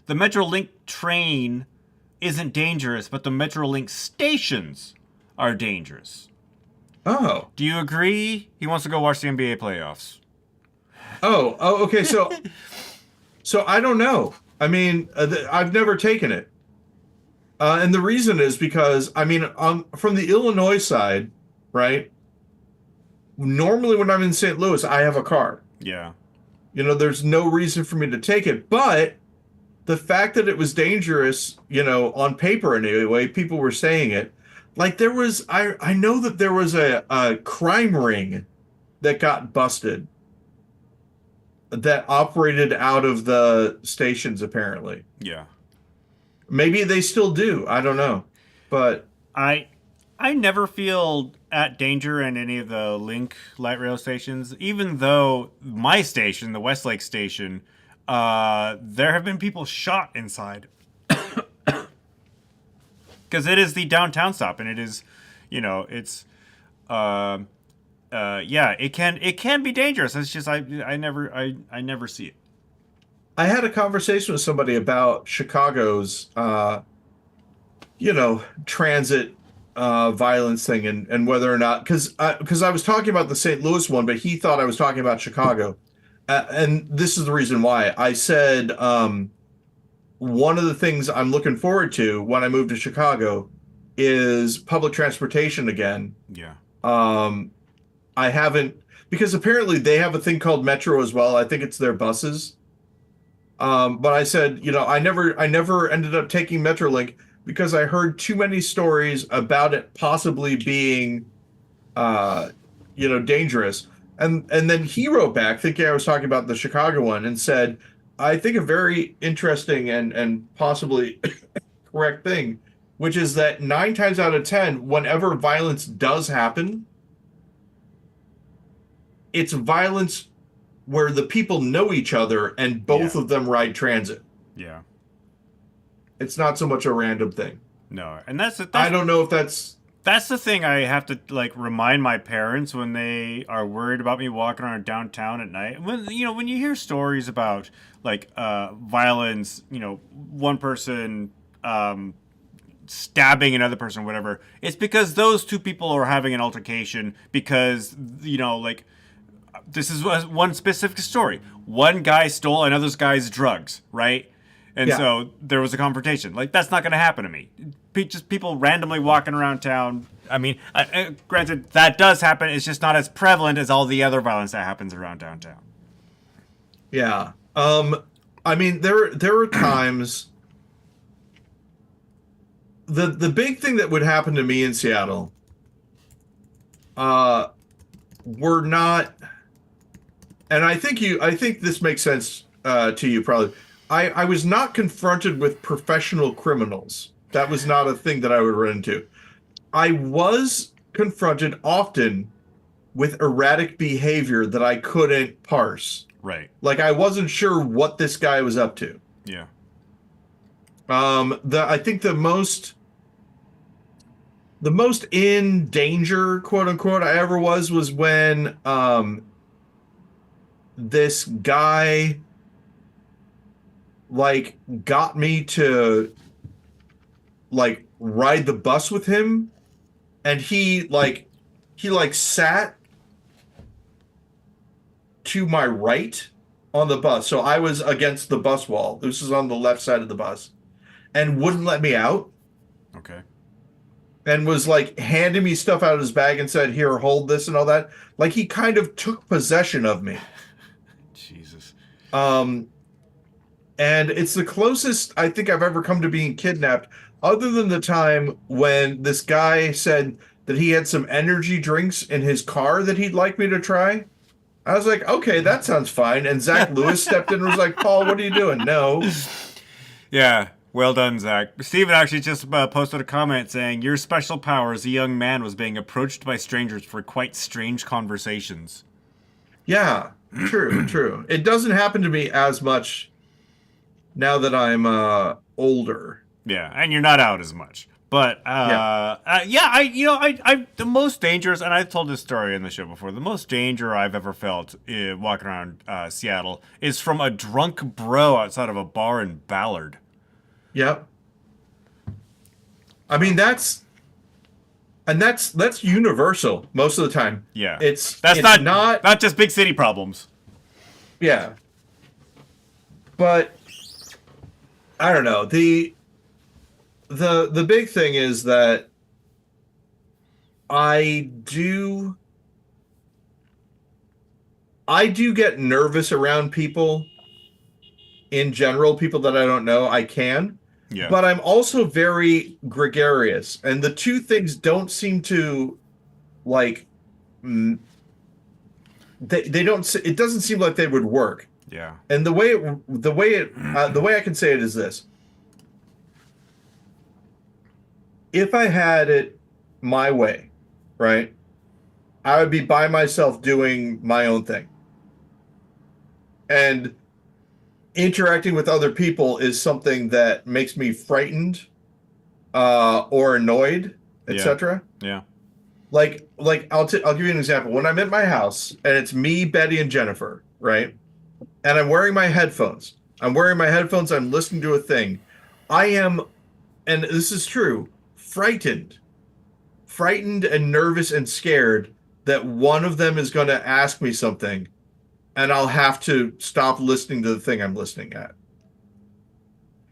S2: Metrolink train isn't dangerous, but the Metrolink stations are dangerous.
S1: Oh.
S2: Do you agree? He wants to go watch the NBA playoffs.
S1: Oh, okay. So I don't know. I mean, I've never taken it. And the reason is because, I mean, from the Illinois side, right? Normally when I'm in St. Louis, I have a car.
S2: Yeah.
S1: There's no reason for me to take it. But the fact that it was dangerous, on paper anyway, people were saying it. Like I know that there was a crime ring that got busted that operated out of the stations, apparently.
S2: Yeah.
S1: Maybe they still do. I don't know. But
S2: I never feel at danger in any of the Link light rail stations, even though my station, the Westlake station, there have been people shot inside. Because it is the downtown stop, and it is, it's, yeah, it can be dangerous. It's just I never see it.
S1: I had a conversation with somebody about Chicago's, transit violence thing, and whether or not, because I was talking about the St. Louis one, but he thought I was talking about Chicago, and this is the reason why. I said one of the things I'm looking forward to when I move to Chicago is public transportation again.
S2: Yeah.
S1: I haven't, because apparently they have a thing called Metro as well. I think it's their buses. But I said, I never ended up taking Metrolink because I heard too many stories about it possibly being, dangerous. And then he wrote back thinking I was talking about the Chicago one and said, I think a very interesting and possibly correct thing, which is that 9 times out of 10, whenever violence does happen, it's violence where the people know each other and both of them ride transit.
S2: Yeah.
S1: It's not so much a random thing.
S2: No, and that's
S1: I don't know if that's
S2: the thing I have to like remind my parents when they are worried about me walking around downtown at night. When when you hear stories about like violence, one person stabbing another person, whatever, it's because those two people are having an altercation because like. This is one specific story. One guy stole another guy's drugs, right? And so there was a confrontation. Like, that's not going to happen to me. Just people randomly walking around town. I mean, granted, that does happen. It's just not as prevalent as all the other violence that happens around downtown.
S1: Yeah. I mean, there are times. The big thing that would happen to me in Seattle, were not. And I think this makes sense to you probably. I was not confronted with professional criminals. That was not a thing that I would run into. I was confronted often with erratic behavior that I couldn't parse.
S2: Right.
S1: Like I wasn't sure what this guy was up to.
S2: Yeah.
S1: I think the most in danger, quote unquote, I ever was when this guy like got me to like ride the bus with him, and he sat to my right on the bus. So I was against the bus wall. This is on the left side of the bus, and wouldn't let me out,
S2: Okay.
S1: and was like handing me stuff out of his bag and said, "Here, hold this," and all that. Like he kind of took possession of me.
S2: Jesus.
S1: Um, and it's the closest I think I've ever come to being kidnapped, other than the time when this guy said that he had some energy drinks in his car that he'd like me to try. I was like, okay, that sounds fine. And Zach Lewis stepped in and was like, Paul, what are you doing? No.
S2: Yeah. Well done, Zach. Steven actually just posted a comment saying, your special power as a young man was being approached by strangers for quite strange conversations.
S1: Yeah, true, true. It doesn't happen to me as much now that I'm older.
S2: Yeah, and you're not out as much. But yeah, I the most dangerous, and I've told this story in the show before. The most danger I've ever felt walking around Seattle is from a drunk bro outside of a bar in Ballard.
S1: Yep. I mean that's universal most of the time.
S2: Yeah,
S1: It's
S2: that's not just big city problems.
S1: Yeah. But I don't know. The big thing is that I do get nervous around people in general, people that I don't know. I can.
S2: Yeah.
S1: But I'm also very gregarious, and the two things don't seem to like they don't, it doesn't seem like they would work.
S2: Yeah.
S1: And the way I can say it is this. If I had it my way, right, I would be by myself doing my own thing. And interacting with other people is something that makes me frightened or annoyed, etc.
S2: Yeah.
S1: Like I'll give you an example. When I'm at my house and it's me, Betty, and Jennifer, right? And I'm wearing my headphones. I'm listening to a thing. I am, and this is true, frightened and nervous and scared that one of them is going to ask me something and I'll have to stop listening to the thing I'm listening at.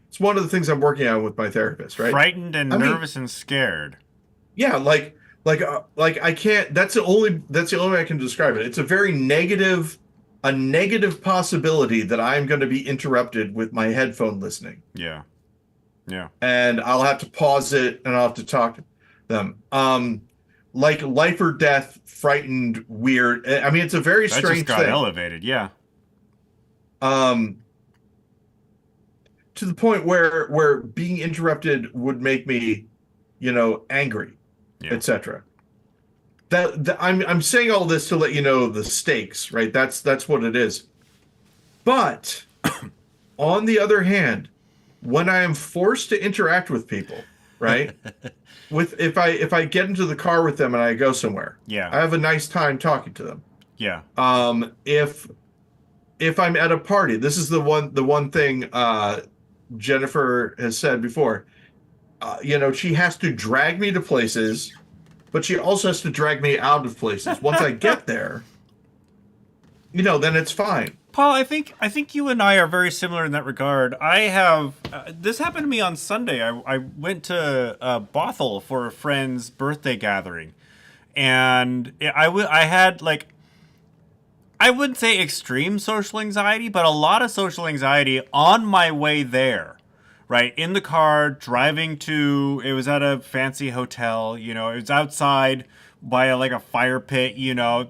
S1: It's one of the things I'm working on with my therapist, right?
S2: Frightened and nervous and scared.
S1: Yeah, like I can't. That's the only way I can describe it. It's a very negative possibility that I'm going to be interrupted with my headphone listening.
S2: Yeah. Yeah.
S1: And I'll have to pause it and I'll have to talk to them. Like life or death, frightened, weird. I mean, it's a very strange thing.
S2: That just got elevated, yeah.
S1: To the point where being interrupted would make me, angry, etc. I'm saying all this to let you know the stakes, right? That's what it is. But on the other hand, when I am forced to interact with people, right? If I get into the car with them and I go somewhere,
S2: yeah,
S1: I have a nice time talking to them.
S2: Yeah.
S1: If I'm at a party, this is the one thing Jennifer has said before. She has to drag me to places, but she also has to drag me out of places. Once I get there, then it's fine.
S2: Paul, I think you and I are very similar in that regard. I have this happened to me on Sunday. I went to Bothell for a friend's birthday gathering, and I had I wouldn't say extreme social anxiety, but a lot of social anxiety on my way there. Right, in the car, driving to, it was at a fancy hotel, it was outside by a fire pit,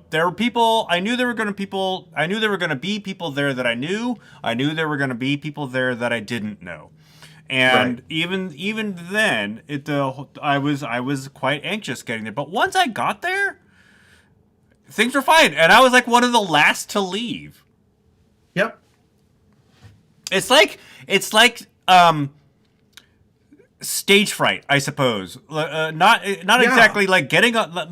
S2: there were people, I knew there were going to be people there that I knew there were going to be people there that I didn't know. And right. even then, I was quite anxious getting there. But once I got there, things were fine. And I was one of the last to leave.
S1: Yep.
S2: It's like stage fright, I suppose. Not exactly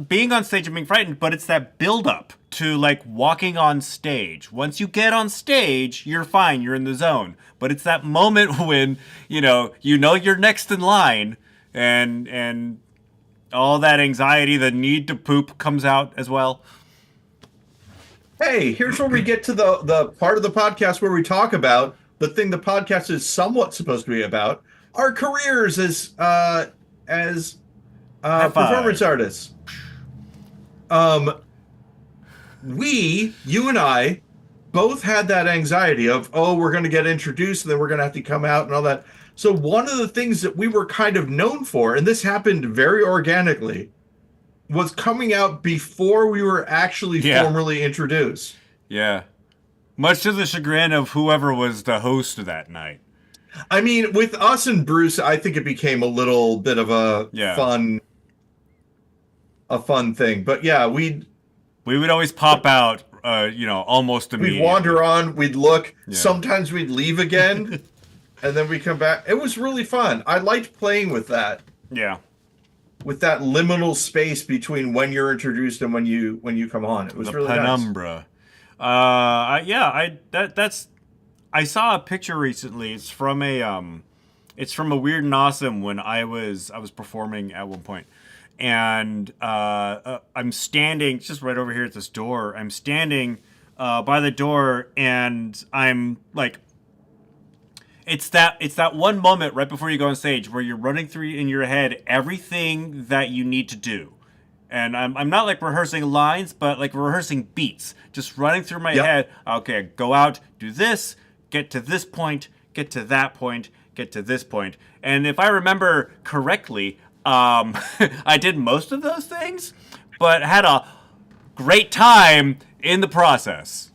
S2: being on stage and being frightened, but it's that build up to walking on stage. Once you get on stage, you're fine, you're in the zone. But it's that moment when you're next in line, and all that anxiety, the need to poop comes out as well.
S1: Hey, here's where we get to the part of the podcast where we talk about the thing the podcast is somewhat supposed to be about: our careers as
S2: High five.
S1: performance artists. You and I, both had that anxiety of, oh, we're going to get introduced and then we're going to have to come out and all that. So one of the things that we were kind of known for, and this happened very organically, was coming out before we were actually formally introduced.
S2: Yeah. Much to the chagrin of whoever was the host that night.
S1: I mean, with us and Bruce, I think it became a little bit of a fun thing. But yeah, we
S2: would always pop out, almost immediately.
S1: We'd wander on, we'd look. Yeah. Sometimes we'd leave again, and then we come back. It was really fun. I liked playing with that.
S2: Yeah.
S1: With that liminal space between when you're introduced and when you come on. It was really
S2: penumbra.
S1: Nice.
S2: I saw a picture recently. It's from a Weird and Awesome when I was performing at one point. And I'm standing just right over here at this door. I'm standing by the door, and I'm like, it's that one moment right before you go on stage where you're running through in your head everything that you need to do. And I'm not like rehearsing lines, but like rehearsing beats, just running through my head. Okay, go out, do this, get to this point, get to that point, get to this point. And if I remember correctly, I did most of those things, but had a great time in the process.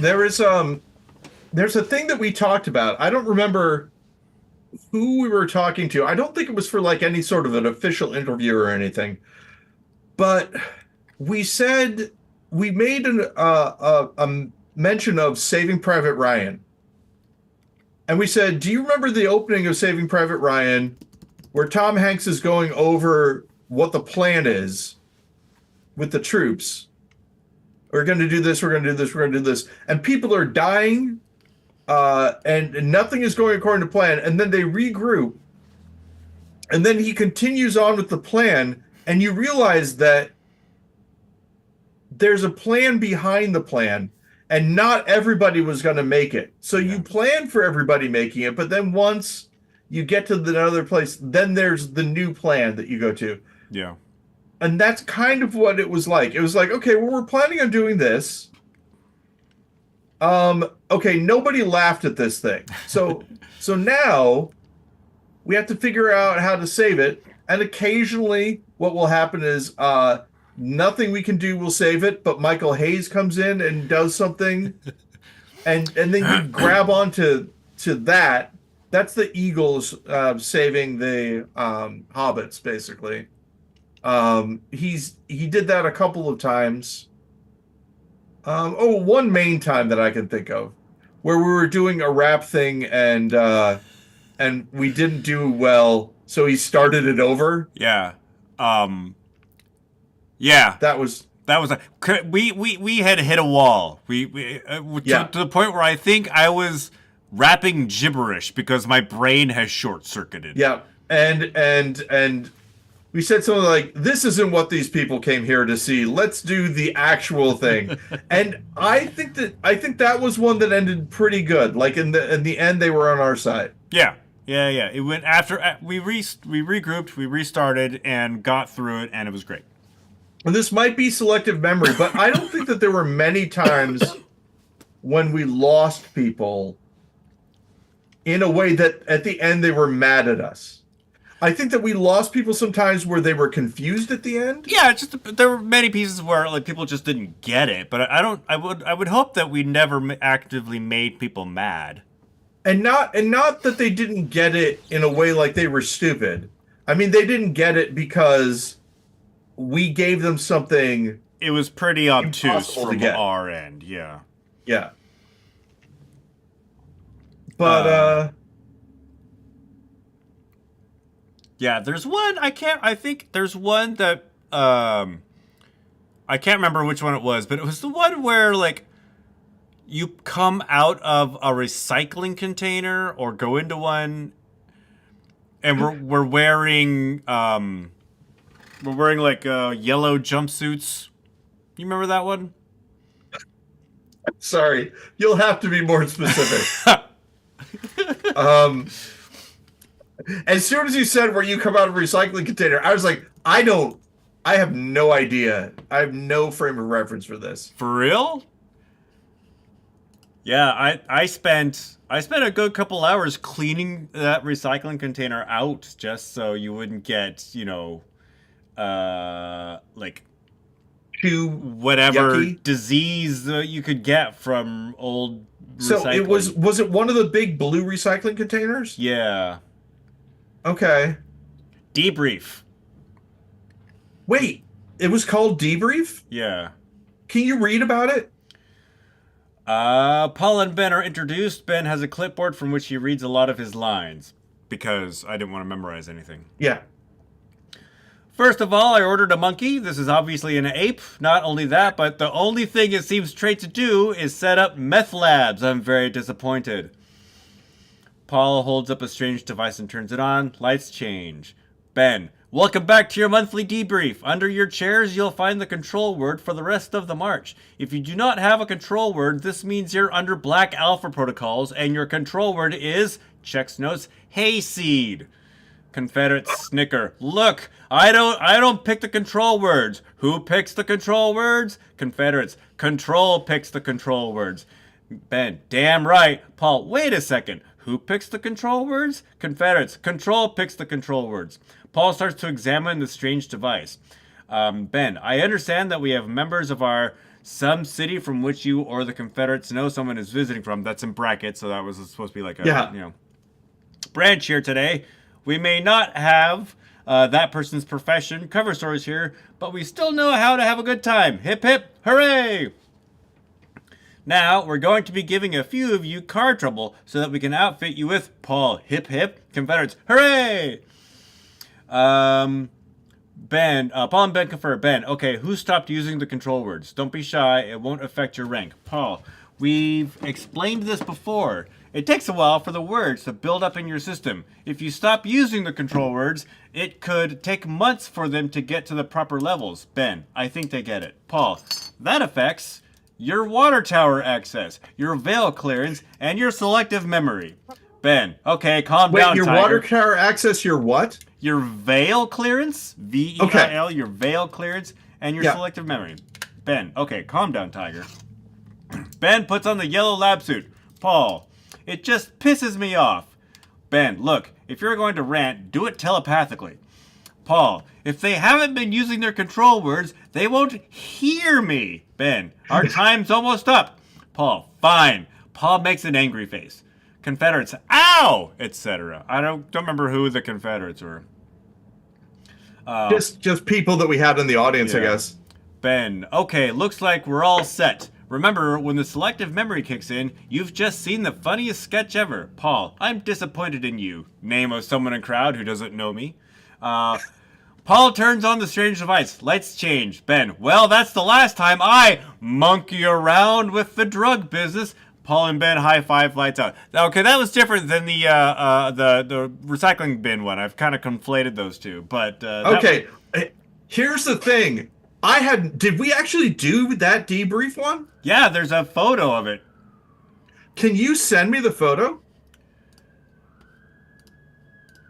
S1: There's a thing that we talked about. I don't remember who we were talking to. I don't think it was for like any sort of an official interview or anything. But we said we made a mention of Saving Private Ryan. And we said, do you remember the opening of Saving Private Ryan where Tom Hanks is going over what the plan is with the troops? We're going to do this, we're going to do this, we're going to do this. And people are dying, and nothing is going according to plan. And then they regroup. And then he continues on with the plan, and you realize that there's a plan behind the plan, and not everybody was going to make it. So you plan for everybody making it, but then once you get to the other place, then there's the new plan that you go to.
S2: Yeah.
S1: And that's kind of what it was like. It was like, okay, well, we're planning on doing this. Okay, nobody laughed at this thing. So now we have to figure out how to save it. And occasionally what will happen is nothing we can do will save it, but Michael Hayes comes in and does something. And then you grab onto that. That's the Eagles saving the hobbits, basically. He did that a couple of times. One main time that I can think of, where we were doing a rap thing and we didn't do well, so he started it over.
S2: Yeah. Yeah.
S1: That was
S2: we had hit a wall. We to the point where I think I was rapping gibberish because my brain has short-circuited.
S1: Yeah. And we said something like, this isn't what these people came here to see. Let's do the actual thing. And I think that was one that ended pretty good. Like in the end, they were on our side.
S2: Yeah. It went after we regrouped, we restarted and got through it, and it was great.
S1: And this might be selective memory, but I don't think that there were many times when we lost people in a way that at the end they were mad at us. I think that we lost people sometimes where they were confused at the end.
S2: Yeah, there were many pieces where like people just didn't get it, but I would hope that we never actively made people mad.
S1: And not that they didn't get it in a way like they were stupid. I mean, they didn't get it because we gave them something.
S2: It was pretty obtuse from our end, yeah.
S1: Yeah. But
S2: yeah, there's one I think there's one that I can't remember which one it was, but it was the one where like you come out of a recycling container or go into one and we're wearing like yellow jumpsuits. You remember that one?
S1: Sorry, you'll have to be more specific. Um, as soon as you said where you come out of a recycling container, I was like, I have no idea. I have no frame of reference for this.
S2: For real? Yeah, I spent a good couple hours cleaning that recycling container out just so you wouldn't get, like
S1: Too
S2: whatever
S1: yucky.
S2: disease you could get from old
S1: So
S2: recycling.
S1: was it one of the big blue recycling containers?
S2: Yeah.
S1: Okay.
S2: Debrief.
S1: Wait, it was called Debrief?
S2: Yeah.
S1: Can you read about it?
S2: Paul and Ben are introduced. Ben has a clipboard from which he reads a lot of his lines because I didn't want to memorize anything.
S1: Yeah.
S2: First of all, I ordered a monkey. This is obviously an ape. Not only that, but the only thing it seems straight to do is set up meth labs. I'm very disappointed. Paul holds up a strange device and turns it on. Lights change. Ben, welcome back to your monthly debrief. Under your chairs, you'll find the control word for the rest of the march. If you do not have a control word, this means you're under Black Alpha protocols, and your control word is, checks notes, hayseed. Confederates snicker. Look, I don't pick the control words. Who picks the control words? Confederates. Control picks the control words. Ben, damn right. Paul, wait a second. Who picks the control words? Confederates. Control picks the control words. Paul starts to examine the strange device. Ben, I understand that we have members of some city from which you or the Confederates know someone is visiting from. That's in brackets, so that was supposed to be like a branch here today. We may not have that person's profession cover stories here, but we still know how to have a good time. Hip hip, hooray! Now, we're going to be giving a few of you car trouble so that we can outfit you with Paul. Hip hip, Confederates, hooray! Ben, Paul and Ben confer. Ben, okay, who stopped using the control words? Don't be shy, it won't affect your rank. Paul, we've explained this before. It takes a while for the words to build up in your system. If you stop using the control words, it could take months for them to get to the proper levels. Ben, I think they get it. Paul, that affects your water tower access, your veil clearance, and your selective memory. Ben, okay, calm down,
S1: Wait, your
S2: Tiger.
S1: water tower access, your what?
S2: Your veil clearance, V-E-I-L, okay. Your veil clearance, and your selective memory. Ben, okay, calm down, Tiger. Ben puts on the yellow lab suit. Paul, it just pisses me off. Ben, look, if you're going to rant, do it telepathically. Paul, if they haven't been using their control words, they won't hear me. Ben, our time's almost up. Paul, fine. Paul makes an angry face. Confederates, ow, etc. I don't remember who the Confederates were.
S1: Just people that we had in the audience, I guess.
S2: Ben, okay, looks like we're all set. Remember, when the selective memory kicks in, you've just seen the funniest sketch ever. Paul, I'm disappointed in you. Name of someone in crowd who doesn't know me. Paul turns on the strange device. Lights change. Ben, well, that's the last time I monkey around with the drug business. Paul and Ben high five, lights out. Okay, that was different than the recycling bin one. I've kind of conflated those two, but
S1: okay. Here's the thing. Did we actually do that debrief one?
S2: Yeah, there's a photo of it.
S1: Can you send me the photo?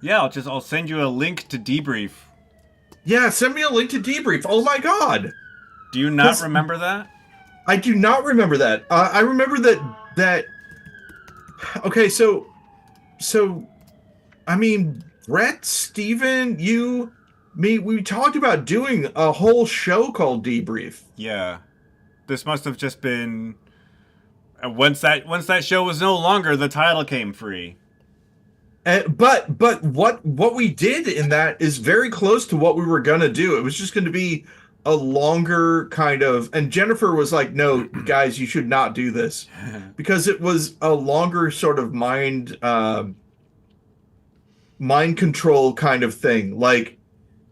S2: Yeah, I'll send you a link to debrief.
S1: Yeah, send me a link to debrief. Oh my god.
S2: Do you not remember that?
S1: I do not remember that. I remember that. Okay, so, I mean, Brett, Steven, you, me, we talked about doing a whole show called Debrief.
S2: Yeah, this must have just been once that show was no longer, the title came free.
S1: But what we did in that is very close to what we were gonna do. It was just going to be a longer kind of, and Jennifer was like, no, guys, you should not do this, because it was a longer sort of mind control kind of thing. Like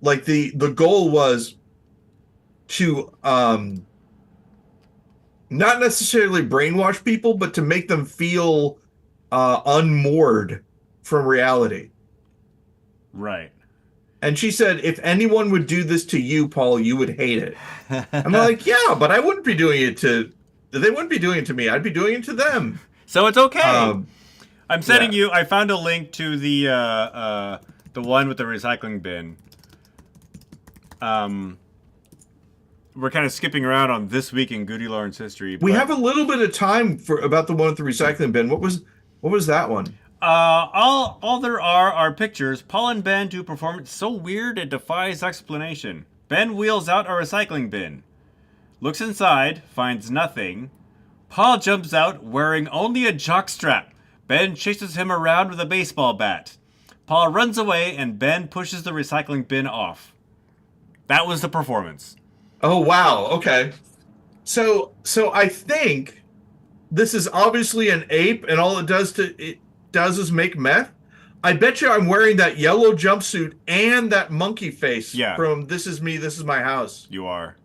S1: the goal was to not necessarily brainwash people, but to make them feel unmoored from reality.
S2: Right.
S1: And she said, if anyone would do this to you, Paul, you would hate it. I'm like, yeah, but I wouldn't be doing it to, they wouldn't be doing it to me. I'd be doing it to them.
S2: So it's okay. I'm sending
S1: yeah.
S2: you, I found a link to the one with the recycling bin. We're kind of skipping around on this week in GudeLaurance history.
S1: We have a little bit of time for about the one with the recycling bin. What was that one?
S2: All there are pictures. Paul and Ben do performance so weird it defies explanation. Ben wheels out a recycling bin, looks inside, finds nothing. Paul jumps out wearing only a jockstrap. Ben chases him around with a baseball bat. Paul runs away and Ben pushes the recycling bin off. That was the performance.
S1: Oh wow, okay. So I think this is obviously an ape, and all it does is make meth. I bet you I'm wearing that yellow jumpsuit and that monkey face from This Is Me, This Is My House.
S2: You are.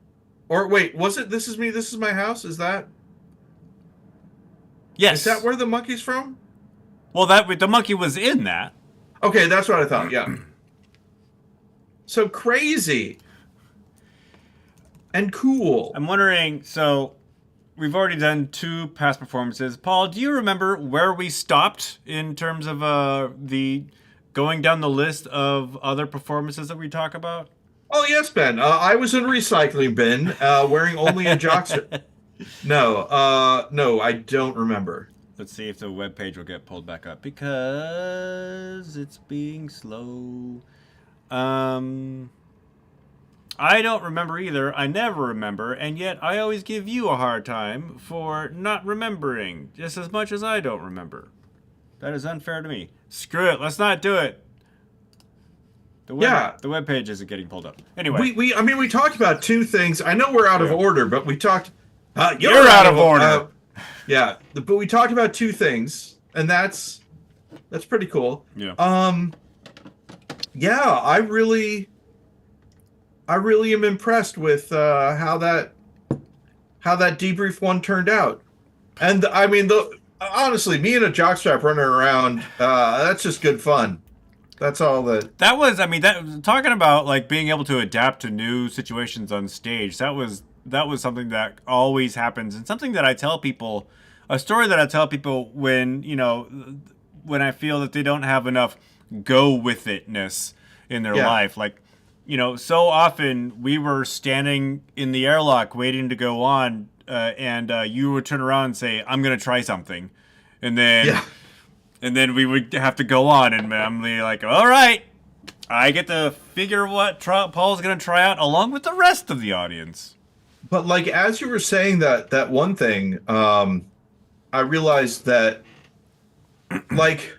S1: Or wait, was it This Is Me, This Is My House? Is that?
S2: Yes.
S1: Is that where the monkey's from?
S2: Well, the monkey was in that.
S1: Okay, that's what I thought. Yeah. So crazy. And cool.
S2: I'm wondering, so we've already done 2 past performances. Paul, do you remember where we stopped in terms of the going down the list of other performances that we talk about?
S1: Oh, yes, Ben. I was in a recycling bin wearing only a jockstrap. No, I don't remember.
S2: Let's see if the webpage will get pulled back up because it's being slow. I don't remember either. I never remember, and yet I always give you a hard time for not remembering just as much as I don't remember. That is unfair to me. Screw it. Let's not do it. The webpage isn't getting pulled up. Anyway.
S1: We talked about 2 things. I know we're out of order, but we talked...
S2: You're out of order.
S1: But we talked about 2 things, and that's pretty cool.
S2: Yeah.
S1: I really am impressed with how that debrief one turned out. And I mean, honestly, me and a jockstrap running around, that's just good fun. That's all that.
S2: That was, talking about like being able to adapt to new situations on stage. That was something that always happens, and something that I tell people, a story that I tell people when I feel that they don't have enough go with itness in their life. Like, so often we were standing in the airlock waiting to go on, and you would turn around and say, "I'm going to try something," and then we would have to go on, and I'm like, "All right, I get to figure what Paul's going to try out along with the rest of the audience."
S1: But like as you were saying that one thing, I realized that like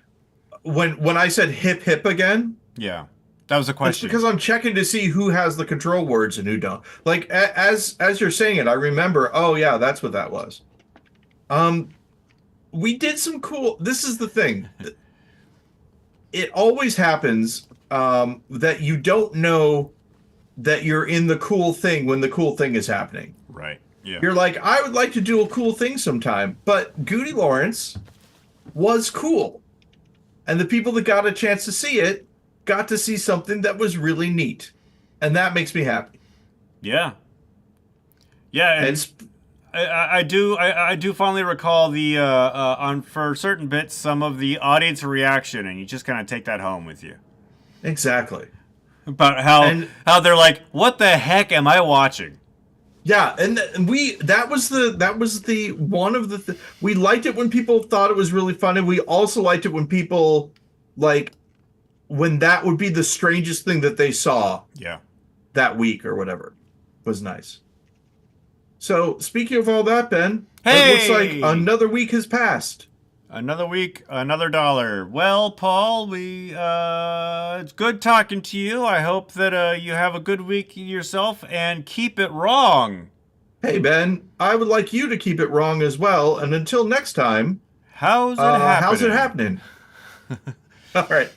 S1: when I said hip hip again.
S2: Yeah. That was a question.
S1: It's because I'm checking to see who has the control words and who don't. Like as you're saying it, I remember. Oh yeah, that's what that was. We did some cool. This is the thing. It always happens that you don't know that you're in the cool thing when the cool thing is happening.
S2: Right. Yeah.
S1: You're like, I would like to do a cool thing sometime, but GudeLaurance was cool, and the people that got a chance to see it got to see something that was really neat, and that makes me happy.
S2: Yeah. Yeah, and I do fondly recall the on for certain bits some of the audience reaction, and you just kind of take that home with you.
S1: Exactly.
S2: About how they're like, what the heck am I watching?
S1: Yeah, and that was the one of the we liked it when people thought it was really fun, and we also liked it when people when that would be the strangest thing that they saw that week or whatever. Was nice. So, speaking of all that, Ben, it looks like another week has passed.
S2: Another week, another dollar. Well, Paul, it's good talking to you. I hope that you have a good week yourself and keep it wrong.
S1: Hey, Ben, I would like you to keep it wrong as well. And until next time,
S2: how's it happening?
S1: All right.